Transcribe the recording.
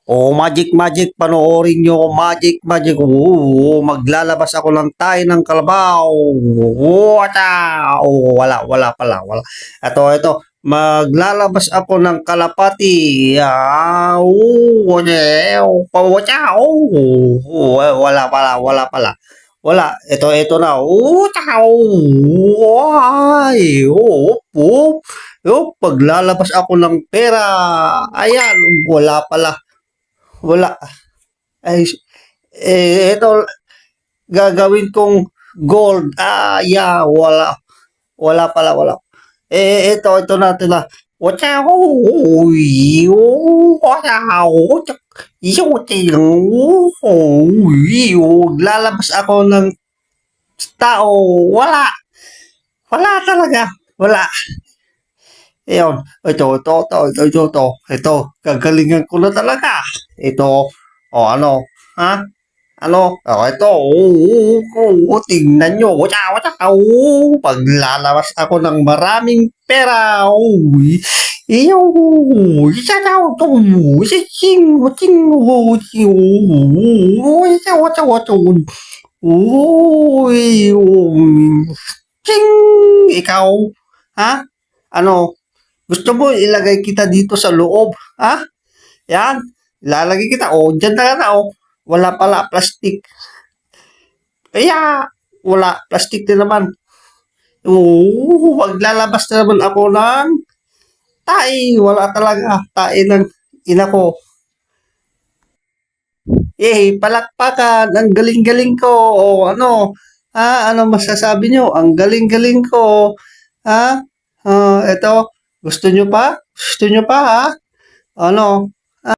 Magic, magic, panoorin nyo ako, magic, magic. Maglalabas ako ng tayo ng kalabaw. Wata! Wala pala, wala. Ito, maglalabas ako ng kalapati. Wata! Wala pala. Wala, ito na. Paglalabas ako ng pera. Ayan, wala pala. Wala. Ay, ito, gagawin kong gold. Wala. Wala pala, wala. Ito natin na. Wow! Lalabas ako ng tao. Wala. Wala talaga. Wala. Ayun. Ito. Gagalingan ko na talaga. Ito. Ano? Ha? Ano? Ito. Tingnan nyo. Paglalabas ako ng maraming pera. Iyo. Isa daw to. Sing. Ching. Ikaw. Ha? Ano? Gusto mo ilagay kita dito sa loob? Ha? Yan. Ilalagay kita. Dyan na. Wala pala plastic. Wala. Plastic din naman. Maglalabas na naman ako ng tae. Wala talaga. Tae ng ina ko. Palakpakan. Ang galing-galing ko. Ano? Ano masasabi nyo? Ang galing-galing ko. Ha? Ito. Gusto nyo pa? Ha? Ano?